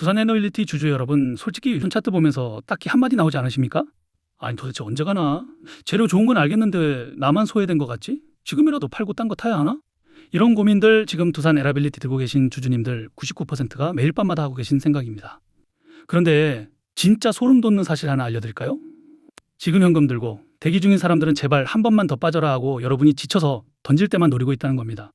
두산 에너빌리티 주주 여러분, 솔직히 요즘 차트 보면서 딱히 한마디 나오지 않으십니까? 아니 도대체 언제 가나? 재료 좋은 건 알겠는데 나만 소외된 것 같지? 지금이라도 팔고 딴 거 타야 하나? 이런 고민들 지금 두산 에너빌리티 들고 계신 주주님들 99%가 매일 밤마다 하고 계신 생각입니다. 그런데 진짜 소름 돋는 사실 하나 알려드릴까요? 지금 현금 들고 대기 중인 사람들은 제발 한 번만 더 빠져라 하고 여러분이 지쳐서 던질 때만 노리고 있다는 겁니다.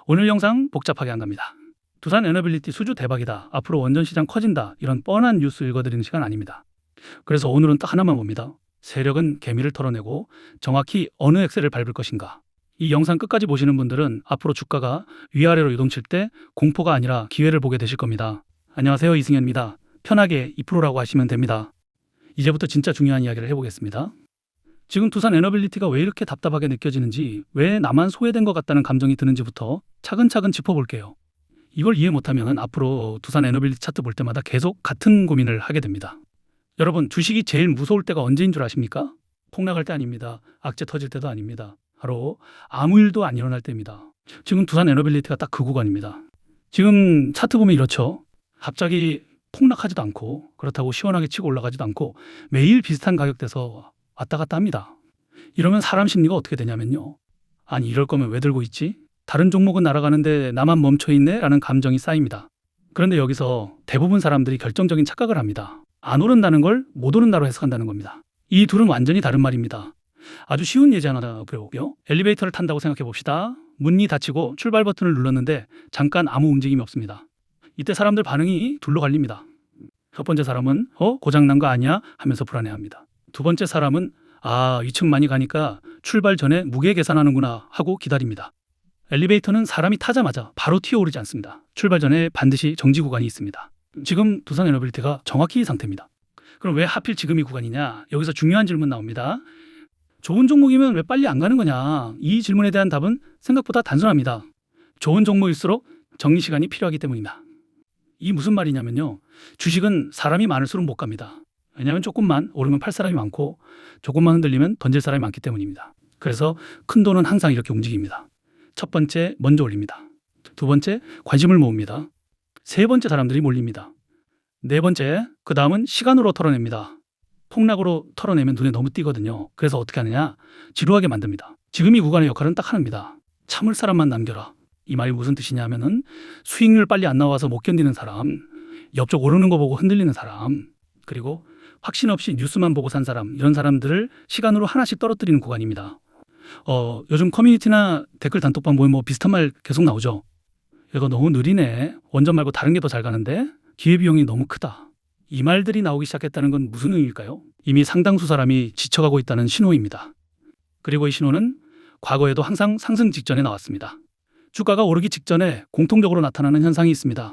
오늘 영상 복잡하게 안 갑니다. 두산 에너빌리티 수주 대박이다. 앞으로 원전 시장 커진다. 이런 뻔한 뉴스 읽어드리는 시간 아닙니다. 그래서 오늘은 딱 하나만 봅니다. 세력은 개미를 털어내고 정확히 어느 엑셀을 밟을 것인가. 이 영상 끝까지 보시는 분들은 앞으로 주가가 위아래로 요동칠 때 공포가 아니라 기회를 보게 되실 겁니다. 안녕하세요, 이승현입니다. 편하게 2%라고 하시면 됩니다. 이제부터 진짜 중요한 이야기를 해보겠습니다. 지금 두산 에너빌리티가 왜 이렇게 답답하게 느껴지는지, 왜 나만 소외된 것 같다는 감정이 드는지부터 차근차근 짚어볼게요. 이걸 이해 못하면 앞으로 두산 에너빌리티 차트 볼 때마다 계속 같은 고민을 하게 됩니다. 여러분, 주식이 제일 무서울 때가 언제인 줄 아십니까? 폭락할 때 아닙니다. 악재 터질 때도 아닙니다. 바로 아무 일도 안 일어날 때입니다. 지금 두산 에너빌리티가 딱 그 구간입니다. 지금 차트 보면 이렇죠. 갑자기 폭락하지도 않고, 그렇다고 시원하게 치고 올라가지도 않고, 매일 비슷한 가격대에서 왔다 갔다 합니다. 이러면 사람 심리가 어떻게 되냐면요. 아니, 이럴 거면 왜 들고 있지? 다른 종목은 날아가는데 나만 멈춰있네? 라는 감정이 쌓입니다. 그런데 여기서 대부분 사람들이 결정적인 착각을 합니다. 안 오른다는 걸 못 오른다로 해석한다는 겁니다. 이 둘은 완전히 다른 말입니다. 아주 쉬운 예제 하나 배워볼게요. 엘리베이터를 탄다고 생각해 봅시다. 문이 닫히고 출발 버튼을 눌렀는데 잠깐 아무 움직임이 없습니다. 이때 사람들 반응이 둘로 갈립니다. 첫 번째 사람은 고장난 거 아니야? 하면서 불안해합니다. 두 번째 사람은 2층 많이 가니까 출발 전에 무게 계산하는구나 하고 기다립니다. 엘리베이터는 사람이 타자마자 바로 튀어오르지 않습니다. 출발 전에 반드시 정지 구간이 있습니다. 지금 두산 에너빌리티가 정확히 이 상태입니다. 그럼 왜 하필 지금 이 구간이냐? 여기서 중요한 질문 나옵니다. 좋은 종목이면 왜 빨리 안 가는 거냐? 이 질문에 대한 답은 생각보다 단순합니다. 좋은 종목일수록 정리 시간이 필요하기 때문입니다. 이 무슨 말이냐면요. 주식은 사람이 많을수록 못 갑니다. 왜냐하면 조금만 오르면 팔 사람이 많고 조금만 흔들리면 던질 사람이 많기 때문입니다. 그래서 큰 돈은 항상 이렇게 움직입니다. 첫 번째, 먼저 올립니다. 두 번째, 관심을 모읍니다. 세 번째, 사람들이 몰립니다. 네 번째, 그 다음은 시간으로 털어냅니다. 폭락으로 털어내면 눈에 너무 띄거든요. 그래서 어떻게 하느냐? 지루하게 만듭니다. 지금 이 구간의 역할은 딱 하나입니다. 참을 사람만 남겨라. 이 말이 무슨 뜻이냐 하면은 수익률 빨리 안 나와서 못 견디는 사람, 옆쪽 오르는 거 보고 흔들리는 사람, 그리고 확신 없이 뉴스만 보고 산 사람, 이런 사람들을 시간으로 하나씩 떨어뜨리는 구간입니다. 요즘 커뮤니티나 댓글 단톡방 보면 뭐 비슷한 말 계속 나오죠. 이거 너무 느리네. 원전 말고 다른 게 더 잘 가는데 기회비용이 너무 크다. 이 말들이 나오기 시작했다는 건 무슨 의미일까요? 이미 상당수 사람이 지쳐가고 있다는 신호입니다. 그리고 이 신호는 과거에도 항상 상승 직전에 나왔습니다. 주가가 오르기 직전에 공통적으로 나타나는 현상이 있습니다.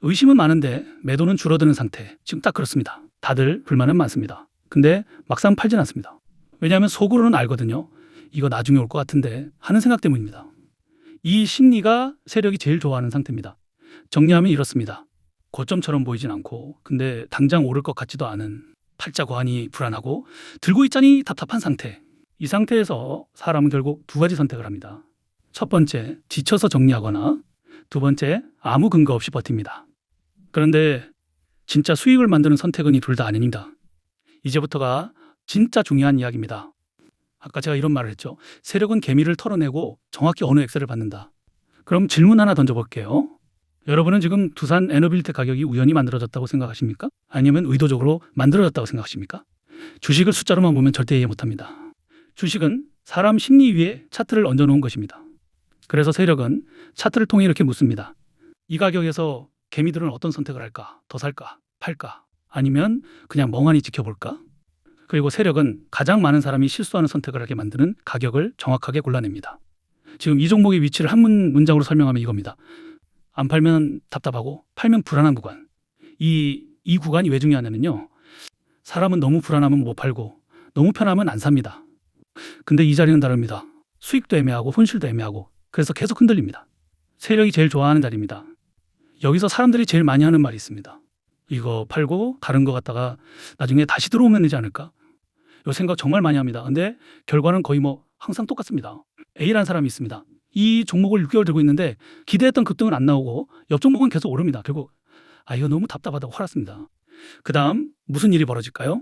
의심은 많은데 매도는 줄어드는 상태. 지금 딱 그렇습니다. 다들 불만은 많습니다. 근데 막상 팔진 않습니다. 왜냐하면 속으로는 알거든요. 이거 나중에 올 것 같은데 하는 생각 때문입니다. 이 심리가 세력이 제일 좋아하는 상태입니다. 정리하면 이렇습니다. 고점처럼 보이진 않고, 근데 당장 오를 것 같지도 않은, 팔자 고환이 불안하고 들고 있자니 답답한 상태. 이 상태에서 사람은 결국 두 가지 선택을 합니다. 첫 번째, 지쳐서 정리하거나, 두 번째, 아무 근거 없이 버팁니다. 그런데 진짜 수익을 만드는 선택은 이 둘 다 아닙니다. 이제부터가 진짜 중요한 이야기입니다. 아까 제가 이런 말을 했죠. 세력은 개미를 털어내고 정확히 어느 엑셀을 받는다. 그럼 질문 하나 던져볼게요. 여러분은 지금 두산 에너빌리티 가격이 우연히 만들어졌다고 생각하십니까? 아니면 의도적으로 만들어졌다고 생각하십니까? 주식을 숫자로만 보면 절대 이해 못합니다. 주식은 사람 심리 위에 차트를 얹어놓은 것입니다. 그래서 세력은 차트를 통해 이렇게 묻습니다. 이 가격에서 개미들은 어떤 선택을 할까? 더 살까? 팔까? 아니면 그냥 멍하니 지켜볼까? 그리고 세력은 가장 많은 사람이 실수하는 선택을 하게 만드는 가격을 정확하게 골라냅니다. 지금 이 종목의 위치를 한 문장으로 설명하면 이겁니다. 안 팔면 답답하고 팔면 불안한 구간. 이 구간이 왜 중요하냐면요. 사람은 너무 불안하면 못 팔고 너무 편하면 안 삽니다. 근데 이 자리는 다릅니다. 수익도 애매하고 손실도 애매하고 그래서 계속 흔들립니다. 세력이 제일 좋아하는 자리입니다. 여기서 사람들이 제일 많이 하는 말이 있습니다. 이거 팔고 다른 거 갖다가 나중에 다시 들어오면 되지 않을까? 이 생각 정말 많이 합니다. 근데 결과는 거의 항상 똑같습니다. A라는 사람이 있습니다. 이 종목을 6개월 들고 있는데 기대했던 급등은 안 나오고 옆 종목은 계속 오릅니다. 결국 이거 너무 답답하다고 화났습니다. 그 다음 무슨 일이 벌어질까요?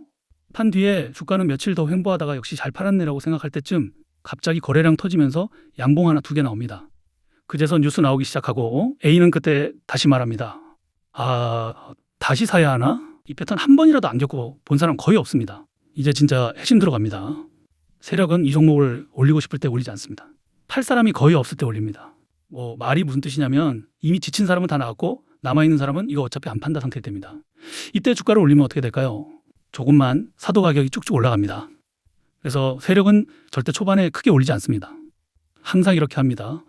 판 뒤에 주가는 며칠 더 횡보하다가 역시 잘 팔았네라고 생각할 때쯤 갑자기 거래량 터지면서 양봉 하나 두 개 나옵니다. 그제서 뉴스 나오기 시작하고 A는 그때 다시 말합니다. 다시 사야 하나? 이 패턴 한 번이라도 안 겪고 본 사람 거의 없습니다. 이제 진짜 핵심 들어갑니다. 세력은 이 종목을 올리고 싶을 때 올리지 않습니다. 팔 사람이 거의 없을 때 올립니다. 말이 무슨 뜻이냐면 이미 지친 사람은 다 나왔고 남아있는 사람은 이거 어차피 안 판다 상태 됩니다. 이때 주가를 올리면 어떻게 될까요? 조금만 사도 가격이 쭉쭉 올라갑니다. 그래서 세력은 절대 초반에 크게 올리지 않습니다. 항상 이렇게 합니다.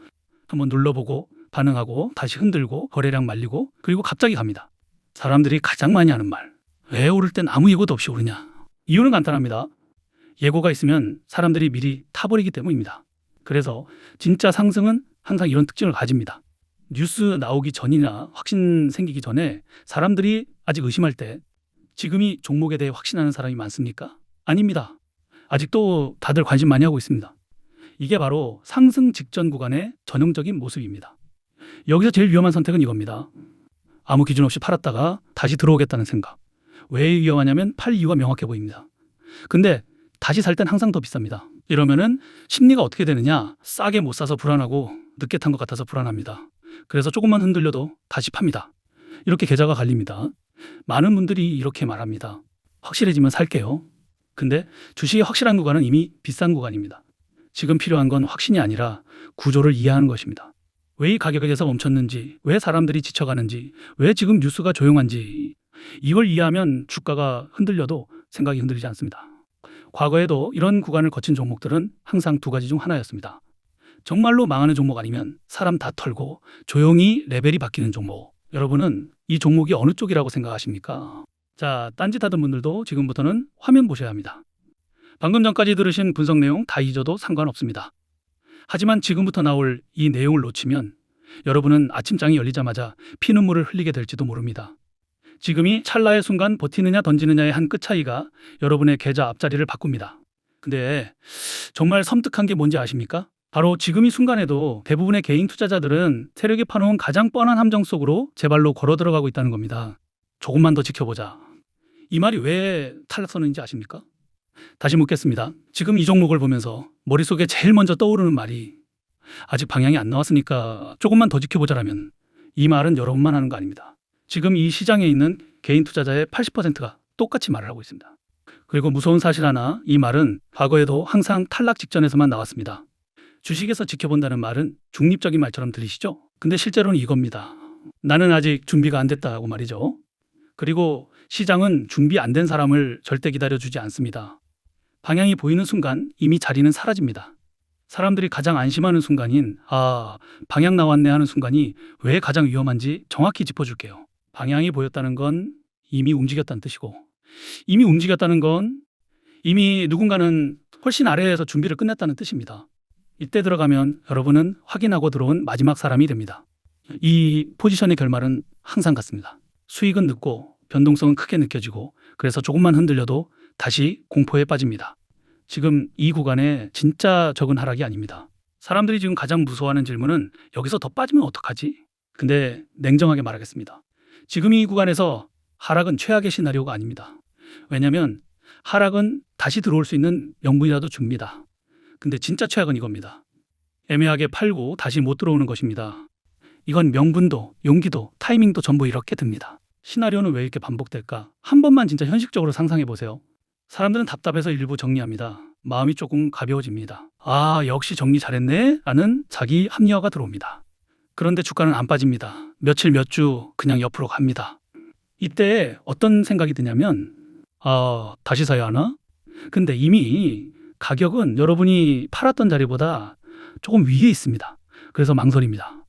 한번 눌러보고 반응하고 다시 흔들고 거래량 말리고 그리고 갑자기 갑니다. 사람들이 가장 많이 하는 말. 왜 오를 땐 아무 예고도 없이 오르냐? 이유는 간단합니다. 예고가 있으면 사람들이 미리 타버리기 때문입니다. 그래서 진짜 상승은 항상 이런 특징을 가집니다. 뉴스 나오기 전이나 확신 생기기 전에 사람들이 아직 의심할 때 지금이 종목에 대해 확신하는 사람이 많습니까? 아닙니다. 아직도 다들 관심 많이 하고 있습니다. 이게 바로 상승 직전 구간의 전형적인 모습입니다. 여기서 제일 위험한 선택은 이겁니다. 아무 기준 없이 팔았다가 다시 들어오겠다는 생각. 왜 위험하냐면 팔 이유가 명확해 보입니다. 근데 다시 살 땐 항상 더 비쌉니다. 이러면은 심리가 어떻게 되느냐? 싸게 못 사서 불안하고 늦게 탄 것 같아서 불안합니다. 그래서 조금만 흔들려도 다시 팝니다. 이렇게 계좌가 갈립니다. 많은 분들이 이렇게 말합니다. 확실해지면 살게요. 근데 주식이 확실한 구간은 이미 비싼 구간입니다. 지금 필요한 건 확신이 아니라 구조를 이해하는 것입니다. 왜 이 가격에서 멈췄는지, 왜 사람들이 지쳐가는지, 왜 지금 뉴스가 조용한지 이걸 이해하면 주가가 흔들려도 생각이 흔들리지 않습니다. 과거에도 이런 구간을 거친 종목들은 항상 두 가지 중 하나였습니다. 정말로 망하는 종목 아니면 사람 다 털고 조용히 레벨이 바뀌는 종목. 여러분은 이 종목이 어느 쪽이라고 생각하십니까? 자, 딴짓하던 분들도 지금부터는 화면 보셔야 합니다. 방금 전까지 들으신 분석 내용 다 잊어도 상관없습니다. 하지만 지금부터 나올 이 내용을 놓치면 여러분은 아침장이 열리자마자 피눈물을 흘리게 될지도 모릅니다. 지금이 찰나의 순간 버티느냐 던지느냐의 한 끗 차이가 여러분의 계좌 앞자리를 바꿉니다. 근데 정말 섬뜩한 게 뭔지 아십니까? 바로 지금 이 순간에도 대부분의 개인 투자자들은 세력이 파놓은 가장 뻔한 함정 속으로 제 발로 걸어 들어가고 있다는 겁니다. 조금만 더 지켜보자. 이 말이 왜 탈락선언인지 아십니까? 다시 묻겠습니다. 지금 이 종목을 보면서 머릿속에 제일 먼저 떠오르는 말이 아직 방향이 안 나왔으니까 조금만 더 지켜보자라면 이 말은 여러분만 하는 거 아닙니다. 지금 이 시장에 있는 개인 투자자의 80%가 똑같이 말을 하고 있습니다. 그리고 무서운 사실 하나, 이 말은 과거에도 항상 탈락 직전에서만 나왔습니다. 주식에서 지켜본다는 말은 중립적인 말처럼 들리시죠? 근데 실제로는 이겁니다. 나는 아직 준비가 안 됐다고 말이죠. 그리고 시장은 준비 안 된 사람을 절대 기다려주지 않습니다. 방향이 보이는 순간 이미 자리는 사라집니다. 사람들이 가장 안심하는 순간인 방향 나왔네 하는 순간이 왜 가장 위험한지 정확히 짚어줄게요. 방향이 보였다는 건 이미 움직였다는 뜻이고, 이미 움직였다는 건 이미 누군가는 훨씬 아래에서 준비를 끝냈다는 뜻입니다. 이때 들어가면 여러분은 확인하고 들어온 마지막 사람이 됩니다. 이 포지션의 결말은 항상 같습니다. 수익은 늦고 변동성은 크게 느껴지고 그래서 조금만 흔들려도 다시 공포에 빠집니다. 지금 이 구간에 진짜 적은 하락이 아닙니다. 사람들이 지금 가장 무서워하는 질문은 여기서 더 빠지면 어떡하지? 근데 냉정하게 말하겠습니다. 지금 이 구간에서 하락은 최악의 시나리오가 아닙니다. 왜냐하면 하락은 다시 들어올 수 있는 명분이라도 줍니다. 근데 진짜 최악은 이겁니다. 애매하게 팔고 다시 못 들어오는 것입니다. 이건 명분도 용기도 타이밍도 전부 이렇게 듭니다. 시나리오는 왜 이렇게 반복될까? 한 번만 진짜 현실적으로 상상해 보세요. 사람들은 답답해서 일부 정리합니다. 마음이 조금 가벼워집니다. 역시 정리 잘했네? 라는 자기 합리화가 들어옵니다. 그런데 주가는 안 빠집니다. 며칠 몇 주 그냥 옆으로 갑니다. 이때 어떤 생각이 드냐면 다시 사야 하나? 근데 이미 가격은 여러분이 팔았던 자리보다 조금 위에 있습니다. 그래서 망설입니다.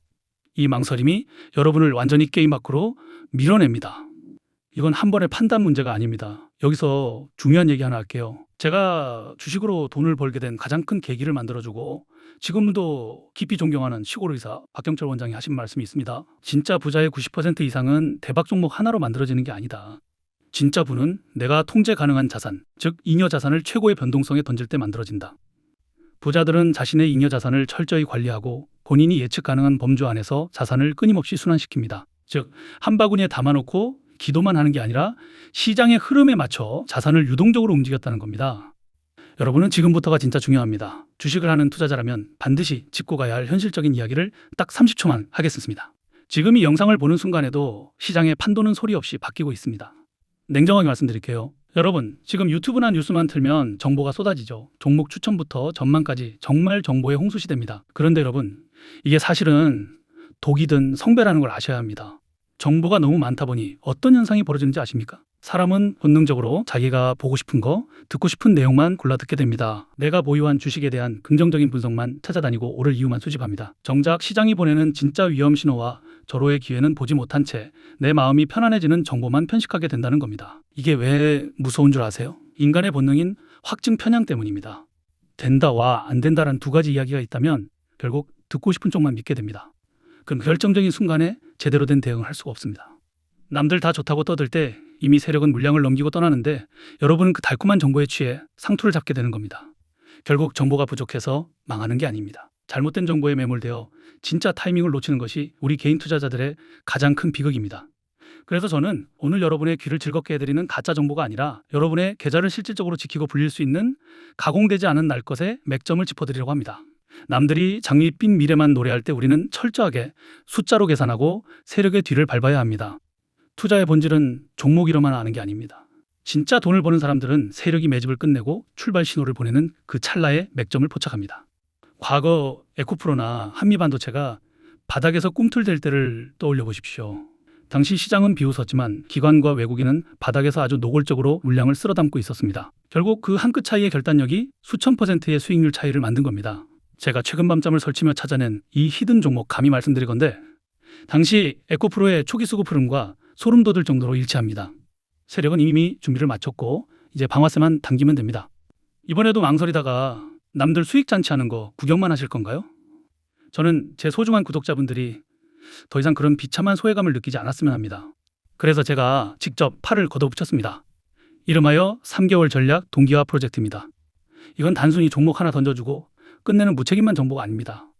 이 망설임이 여러분을 완전히 게임 밖으로 밀어냅니다. 이건 한 번의 판단 문제가 아닙니다. 여기서 중요한 얘기 하나 할게요. 제가 주식으로 돈을 벌게 된 가장 큰 계기를 만들어주고 지금도 깊이 존경하는 시골 의사 박경철 원장이 하신 말씀이 있습니다. 진짜 부자의 90% 이상은 대박 종목 하나로 만들어지는 게 아니다. 진짜 부는 내가 통제 가능한 자산, 즉 잉여 자산을 최고의 변동성에 던질 때 만들어진다. 부자들은 자신의 잉여 자산을 철저히 관리하고 본인이 예측 가능한 범주 안에서 자산을 끊임없이 순환시킵니다. 즉, 한 바구니에 담아놓고 기도만 하는 게 아니라 시장의 흐름에 맞춰 자산을 유동적으로 움직였다는 겁니다. 여러분은 지금부터가 진짜 중요합니다. 주식을 하는 투자자라면 반드시 짚고 가야 할 현실적인 이야기를 딱 30초만 하겠습니다. 지금 이 영상을 보는 순간에도 시장의 판도는 소리 없이 바뀌고 있습니다. 냉정하게 말씀드릴게요. 여러분, 지금 유튜브나 뉴스만 틀면 정보가 쏟아지죠. 종목 추천부터 전망까지 정말 정보의 홍수시대입니다. 그런데 여러분, 이게 사실은 독이든 성배라는 걸 아셔야 합니다. 정보가 너무 많다 보니 어떤 현상이 벌어지는지 아십니까? 사람은 본능적으로 자기가 보고 싶은 거, 듣고 싶은 내용만 골라 듣게 됩니다. 내가 보유한 주식에 대한 긍정적인 분석만 찾아다니고 오를 이유만 수집합니다. 정작 시장이 보내는 진짜 위험 신호와 절호의 기회는 보지 못한 채 내 마음이 편안해지는 정보만 편식하게 된다는 겁니다. 이게 왜 무서운 줄 아세요? 인간의 본능인 확증 편향 때문입니다. 된다와 안 된다란 두 가지 이야기가 있다면 결국 듣고 싶은 쪽만 믿게 됩니다. 그럼 결정적인 순간에 제대로 된 대응을 할 수가 없습니다. 남들 다 좋다고 떠들 때 이미 세력은 물량을 넘기고 떠나는데 여러분은 그 달콤한 정보에 취해 상투를 잡게 되는 겁니다. 결국 정보가 부족해서 망하는 게 아닙니다. 잘못된 정보에 매몰되어 진짜 타이밍을 놓치는 것이 우리 개인 투자자들의 가장 큰 비극입니다. 그래서 저는 오늘 여러분의 귀를 즐겁게 해드리는 가짜 정보가 아니라 여러분의 계좌를 실질적으로 지키고 불릴 수 있는 가공되지 않은 날 것의 맥점을 짚어드리려고 합니다. 남들이 장밋빛 미래만 노래할 때 우리는 철저하게 숫자로 계산하고 세력의 뒤를 밟아야 합니다. 투자의 본질은 종목이로만 아는 게 아닙니다. 진짜 돈을 버는 사람들은 세력이 매집을 끝내고 출발 신호를 보내는 그 찰나의 맥점을 포착합니다. 과거 에코프로나 한미반도체가 바닥에서 꿈틀댈 때를 떠올려 보십시오. 당시 시장은 비웃었지만 기관과 외국인은 바닥에서 아주 노골적으로 물량을 쓸어담고 있었습니다. 결국 그 한 끗 차이의 결단력이 수천 %의 수익률 차이를 만든 겁니다. 제가 최근 밤잠을 설치며 찾아낸 이 히든 종목 감히 말씀드리건대 당시 에코프로의 초기 수급 흐름과 소름 돋을 정도로 일치합니다. 세력은 이미 준비를 마쳤고 이제 방아쇠만 당기면 됩니다. 이번에도 망설이다가 남들 수익 잔치하는 거 구경만 하실 건가요? 저는 제 소중한 구독자분들이 더 이상 그런 비참한 소외감을 느끼지 않았으면 합니다. 그래서 제가 직접 팔을 걷어붙였습니다. 이름하여 3개월 전략 동기화 프로젝트입니다. 이건 단순히 종목 하나 던져주고 끝내는 무책임한 정보가 아닙니다.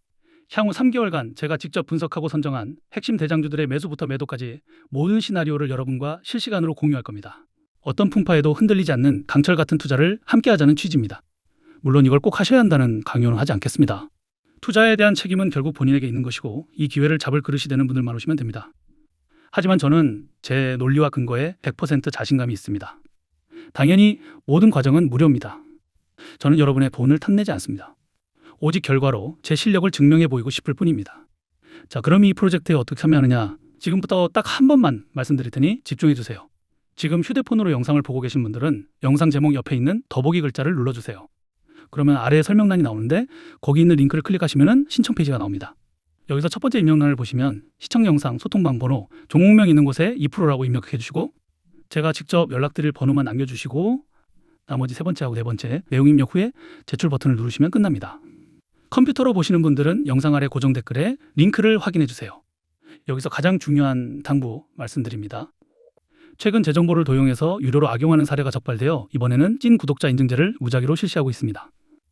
향후 3개월간 제가 직접 분석하고 선정한 핵심 대장주들의 매수부터 매도까지 모든 시나리오를 여러분과 실시간으로 공유할 겁니다. 어떤 풍파에도 흔들리지 않는 강철 같은 투자를 함께 하자는 취지입니다. 물론 이걸 꼭 하셔야 한다는 강요는 하지 않겠습니다. 투자에 대한 책임은 결국 본인에게 있는 것이고 이 기회를 잡을 그릇이 되는 분들만 오시면 됩니다. 하지만 저는 제 논리와 근거에 100% 자신감이 있습니다. 당연히 모든 과정은 무료입니다. 저는 여러분의 돈을 탐내지 않습니다. 오직 결과로 제 실력을 증명해 보이고 싶을 뿐입니다. 자, 그럼 이 프로젝트에 어떻게 참여하느냐? 지금부터 딱 한 번만 말씀드릴 테니 집중해 주세요. 지금 휴대폰으로 영상을 보고 계신 분들은 영상 제목 옆에 있는 더보기 글자를 눌러주세요. 그러면 아래에 설명란이 나오는데 거기 있는 링크를 클릭하시면 신청 페이지가 나옵니다. 여기서 첫 번째 입력란을 보시면 시청 영상 소통방 번호, 종목명 있는 곳에 2%라고 입력해 주시고 제가 직접 연락드릴 번호만 남겨주시고 나머지 세 번째하고 네 번째 내용 입력 후에 제출 버튼을 누르시면 끝납니다. 컴퓨터로 보시는 분들은 영상 아래 고정 댓글에 링크를 확인해 주세요. 여기서 가장 중요한 당부 말씀드립니다. 최근 제 정보를 도용해서 유료로 악용하는 사례가 적발되어 이번에는 찐 구독자 인증제를 무작위로 실시하고 있습니다.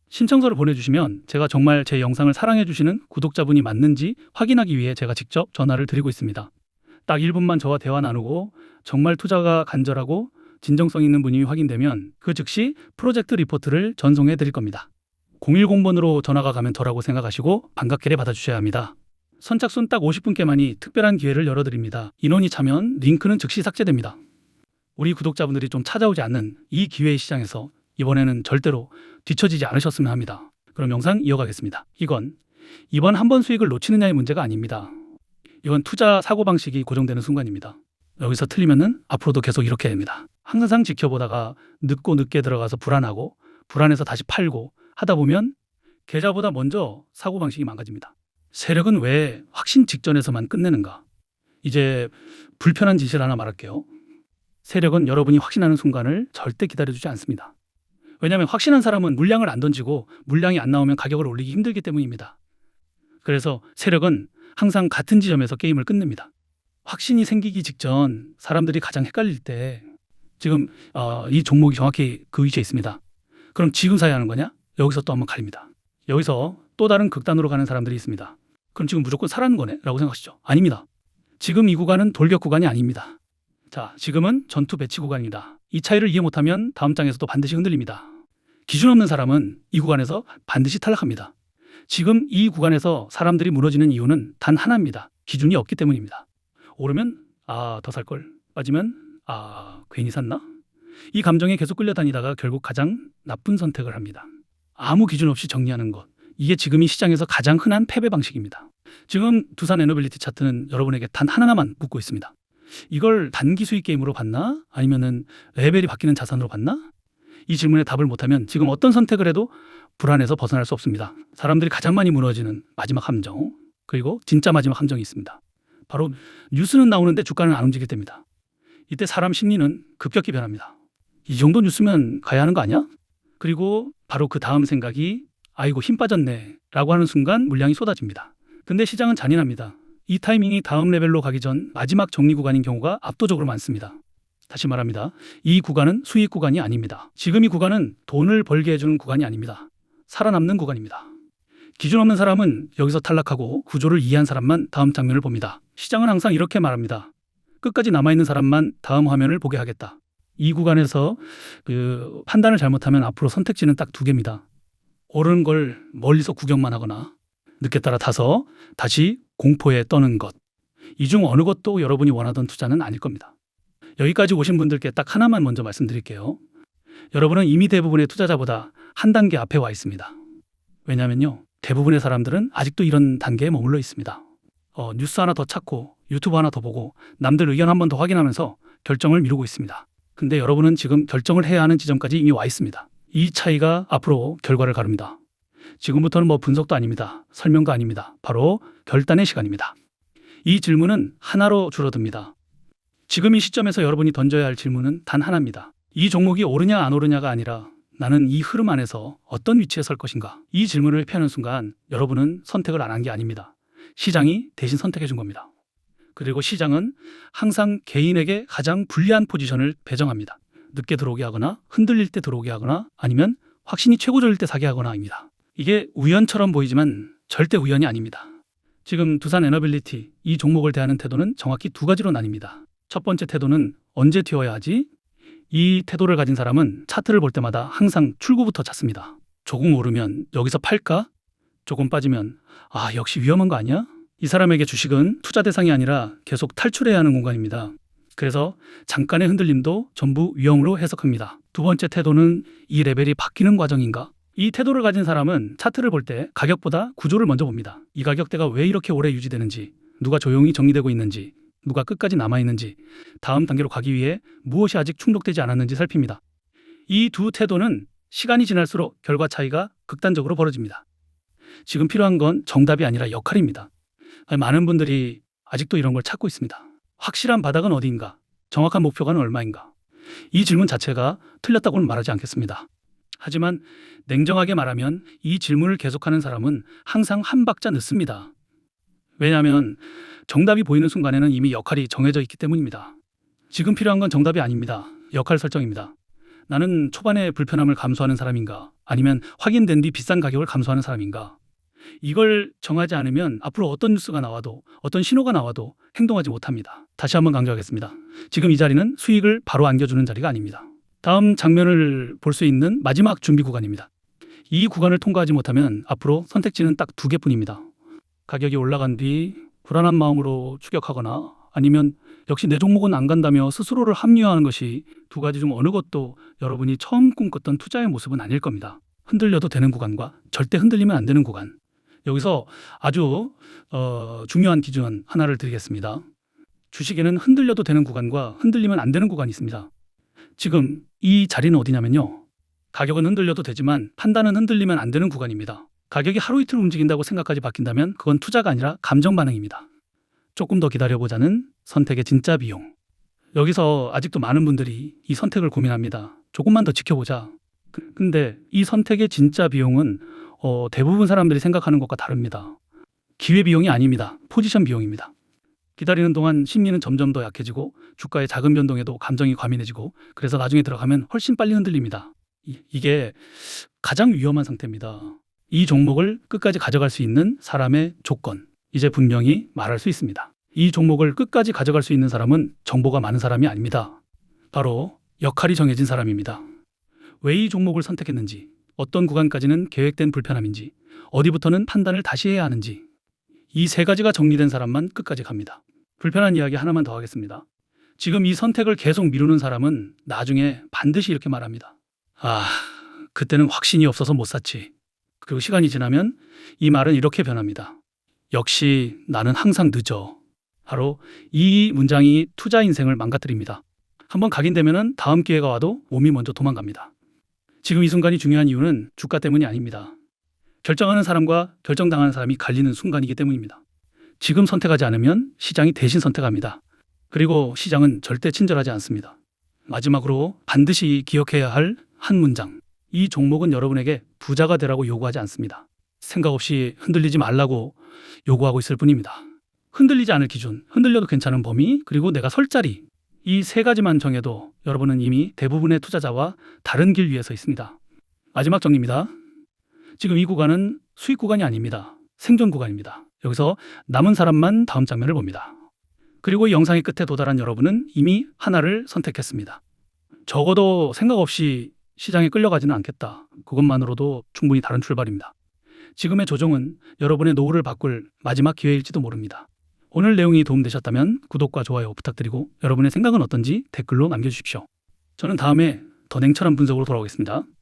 신청서를 보내주시면 제가 정말 제 영상을 사랑해주시는 구독자분이 맞는지 확인하기 위해 제가 직접 전화를 드리고 있습니다. 딱 1분만 저와 대화 나누고 정말 투자가 간절하고 진정성 있는 분이 확인되면 그 즉시 프로젝트 리포트를 전송해 드릴 겁니다. 010번으로 전화가 가면 덜하고 생각하시고 반갑게 받아주셔야 합니다. 선착순 딱 50분께만이 특별한 기회를 열어드립니다. 인원이 차면 링크는 즉시 삭제됩니다. 우리 구독자분들이 좀 찾아오지 않는 이 기회의 시장에서 이번에는 절대로 뒤처지지 않으셨으면 합니다. 그럼 영상 이어가겠습니다. 이번 한 번 수익을 놓치느냐의 문제가 아닙니다. 이건 투자 사고방식이 고정되는 순간입니다. 여기서 틀리면은 앞으로도 계속 이렇게 됩니다. 항상 지켜보다가 늦게 들어가서 불안하고 불안해서 다시 팔고 하다 보면 계좌보다 먼저 사고방식이 망가집니다. 세력은 왜 확신 직전에서만 끝내는가? 이제 불편한 진실 하나 말할게요. 세력은 여러분이 확신하는 순간을 절대 기다려주지 않습니다. 왜냐하면 확신한 사람은 물량을 안 던지고 물량이 안 나오면 가격을 올리기 힘들기 때문입니다. 그래서 세력은 항상 같은 지점에서 게임을 끝냅니다. 확신이 생기기 직전 사람들이 가장 헷갈릴 때 지금 이 종목이 정확히 그 위치에 있습니다. 그럼 지금 사야 하는 거냐? 여기서 또 한번 갈립니다. 여기서 또 다른 극단으로 가는 사람들이 있습니다. 그럼 지금 무조건 사라는 거네? 라고 생각하시죠? 아닙니다. 지금 이 구간은 돌격 구간이 아닙니다. 자, 지금은 전투 배치 구간입니다. 이 차이를 이해 못하면 다음 장에서도 반드시 흔들립니다. 기준 없는 사람은 이 구간에서 반드시 탈락합니다. 지금 이 구간에서 사람들이 무너지는 이유는 단 하나입니다. 기준이 없기 때문입니다. 오르면 더 살 걸. 빠지면 괜히 샀나? 이 감정에 계속 끌려다니다가 결국 가장 나쁜 선택을 합니다. 아무 기준 없이 정리하는 것. 이게 지금 이 시장에서 가장 흔한 패배 방식입니다. 지금 두산 에너빌리티 차트는 여러분에게 단 하나만 묻고 있습니다. 이걸 단기 수익 게임으로 봤나? 아니면은 레벨이 바뀌는 자산으로 봤나? 이 질문에 답을 못하면 지금 어떤 선택을 해도 불안해서 벗어날 수 없습니다. 사람들이 가장 많이 무너지는 마지막 함정, 그리고 진짜 마지막 함정이 있습니다. 바로 뉴스는 나오는데 주가는 안 움직일 때입니다. 이때 사람 심리는 급격히 변합니다. 이 정도 뉴스면 가야 하는 거 아니야? 그리고 바로 그 다음 생각이 아이고 힘 빠졌네 라고 하는 순간 물량이 쏟아집니다. 근데 시장은 잔인합니다. 이 타이밍이 다음 레벨로 가기 전 마지막 정리 구간인 경우가 압도적으로 많습니다. 다시 말합니다. 이 구간은 수익 구간이 아닙니다. 지금 이 구간은 돈을 벌게 해주는 구간이 아닙니다. 살아남는 구간입니다. 기준 없는 사람은 여기서 탈락하고 구조를 이해한 사람만 다음 장면을 봅니다. 시장은 항상 이렇게 말합니다. 끝까지 남아있는 사람만 다음 화면을 보게 하겠다. 이 구간에서 판단을 잘못하면 앞으로 선택지는 딱 두 개입니다. 오르는 걸 멀리서 구경만 하거나 늦게 따라 타서 다시 공포에 떠는 것. 이 중 어느 것도 여러분이 원하던 투자는 아닐 겁니다. 여기까지 오신 분들께 딱 하나만 먼저 말씀드릴게요. 여러분은 이미 대부분의 투자자보다 한 단계 앞에 와 있습니다. 왜냐면요. 대부분의 사람들은 아직도 이런 단계에 머물러 있습니다. 뉴스 하나 더 찾고 유튜브 하나 더 보고 남들 의견 한 번 더 확인하면서 결정을 미루고 있습니다. 근데 여러분은 지금 결정을 해야 하는 지점까지 이미 와 있습니다. 이 차이가 앞으로 결과를 가릅니다. 지금부터는 분석도 아닙니다. 설명도 아닙니다. 바로 결단의 시간입니다. 이 질문은 하나로 줄어듭니다. 지금 이 시점에서 여러분이 던져야 할 질문은 단 하나입니다. 이 종목이 오르냐 안 오르냐가 아니라 나는 이 흐름 안에서 어떤 위치에 설 것인가? 이 질문을 피하는 순간 여러분은 선택을 안 한 게 아닙니다. 시장이 대신 선택해 준 겁니다. 그리고 시장은 항상 개인에게 가장 불리한 포지션을 배정합니다. 늦게 들어오게 하거나 흔들릴 때 들어오게 하거나 아니면 확신이 최고조일 때 사게 하거나입니다. 이게 우연처럼 보이지만 절대 우연이 아닙니다. 지금 두산 에너빌리티 이 종목을 대하는 태도는 정확히 두 가지로 나뉩니다. 첫 번째 태도는 언제 튀어야 하지? 이 태도를 가진 사람은 차트를 볼 때마다 항상 출구부터 찾습니다. 조금 오르면 여기서 팔까? 조금 빠지면 역시 위험한 거 아니야? 이 사람에게 주식은 투자 대상이 아니라 계속 탈출해야 하는 공간입니다. 그래서 잠깐의 흔들림도 전부 위험으로 해석합니다. 두 번째 태도는 이 레벨이 바뀌는 과정인가? 이 태도를 가진 사람은 차트를 볼 때 가격보다 구조를 먼저 봅니다. 이 가격대가 왜 이렇게 오래 유지되는지, 누가 조용히 정리되고 있는지, 누가 끝까지 남아있는지, 다음 단계로 가기 위해 무엇이 아직 충족되지 않았는지 살핍니다. 이 두 태도는 시간이 지날수록 결과 차이가 극단적으로 벌어집니다. 지금 필요한 건 정답이 아니라 역할입니다. 많은 분들이 아직도 이런 걸 찾고 있습니다. 확실한 바닥은 어디인가? 정확한 목표가는 얼마인가? 이 질문 자체가 틀렸다고는 말하지 않겠습니다. 하지만 냉정하게 말하면 이 질문을 계속하는 사람은 항상 한 박자 늦습니다. 왜냐하면 정답이 보이는 순간에는 이미 역할이 정해져 있기 때문입니다. 지금 필요한 건 정답이 아닙니다. 역할 설정입니다. 나는 초반에 불편함을 감수하는 사람인가? 아니면 확인된 뒤 비싼 가격을 감수하는 사람인가? 이걸 정하지 않으면 앞으로 어떤 뉴스가 나와도 어떤 신호가 나와도 행동하지 못합니다. 다시 한번 강조하겠습니다. 지금 이 자리는 수익을 바로 안겨주는 자리가 아닙니다. 다음 장면을 볼 수 있는 마지막 준비 구간입니다. 이 구간을 통과하지 못하면 앞으로 선택지는 딱 두 개뿐입니다. 가격이 올라간 뒤 불안한 마음으로 추격하거나 아니면 역시 내 종목은 안 간다며 스스로를 합리화하는 것이 두 가지 중 어느 것도 여러분이 처음 꿈꿨던 투자의 모습은 아닐 겁니다. 흔들려도 되는 구간과 절대 흔들리면 안 되는 구간. 여기서 아주 중요한 기준 하나를 드리겠습니다. 주식에는 흔들려도 되는 구간과 흔들리면 안 되는 구간이 있습니다. 지금 이 자리는 어디냐면요. 가격은 흔들려도 되지만 판단은 흔들리면 안 되는 구간입니다. 가격이 하루 이틀 움직인다고 생각까지 바뀐다면 그건 투자가 아니라 감정 반응입니다. 조금 더 기다려보자는 선택의 진짜 비용. 여기서 아직도 많은 분들이 이 선택을 고민합니다. 조금만 더 지켜보자. 근데 이 선택의 진짜 비용은 대부분 사람들이 생각하는 것과 다릅니다. 기회비용이 아닙니다. 포지션 비용입니다. 기다리는 동안 심리는 점점 더 약해지고 주가의 작은 변동에도 감정이 과민해지고 그래서 나중에 들어가면 훨씬 빨리 흔들립니다. 이게 가장 위험한 상태입니다. 이 종목을 끝까지 가져갈 수 있는 사람의 조건, 이제 분명히 말할 수 있습니다. 이 종목을 끝까지 가져갈 수 있는 사람은 정보가 많은 사람이 아닙니다. 바로 역할이 정해진 사람입니다. 왜 이 종목을 선택했는지, 어떤 구간까지는 계획된 불편함인지, 어디부터는 판단을 다시 해야 하는지, 이 세 가지가 정리된 사람만 끝까지 갑니다. 불편한 이야기 하나만 더 하겠습니다. 지금 이 선택을 계속 미루는 사람은 나중에 반드시 이렇게 말합니다. 아, 그때는 확신이 없어서 못 샀지. 그리고 시간이 지나면 이 말은 이렇게 변합니다. 역시 나는 항상 늦어. 바로 이 문장이 투자 인생을 망가뜨립니다. 한번 각인되면 다음 기회가 와도 몸이 먼저 도망갑니다. 지금 이 순간이 중요한 이유는 주가 때문이 아닙니다. 결정하는 사람과 결정당하는 사람이 갈리는 순간이기 때문입니다. 지금 선택하지 않으면 시장이 대신 선택합니다. 그리고 시장은 절대 친절하지 않습니다. 마지막으로 반드시 기억해야 할 한 문장. 이 종목은 여러분에게 부자가 되라고 요구하지 않습니다. 생각 없이 흔들리지 말라고 요구하고 있을 뿐입니다. 흔들리지 않을 기준, 흔들려도 괜찮은 범위, 그리고 내가 설 자리. 이 세 가지만 정해도 여러분은 이미 대부분의 투자자와 다른 길 위에 서 있습니다. 마지막 정리입니다. 지금 이 구간은 수익 구간이 아닙니다. 생존 구간입니다. 여기서 남은 사람만 다음 장면을 봅니다. 그리고 이 영상의 끝에 도달한 여러분은 이미 하나를 선택했습니다. 적어도 생각 없이 시장에 끌려가지는 않겠다. 그것만으로도 충분히 다른 출발입니다. 지금의 조정은 여러분의 노후를 바꿀 마지막 기회일지도 모릅니다. 오늘 내용이 도움되셨다면 구독과 좋아요 부탁드리고 여러분의 생각은 어떤지 댓글로 남겨주십시오. 저는 다음에 더 냉철한 분석으로 돌아오겠습니다.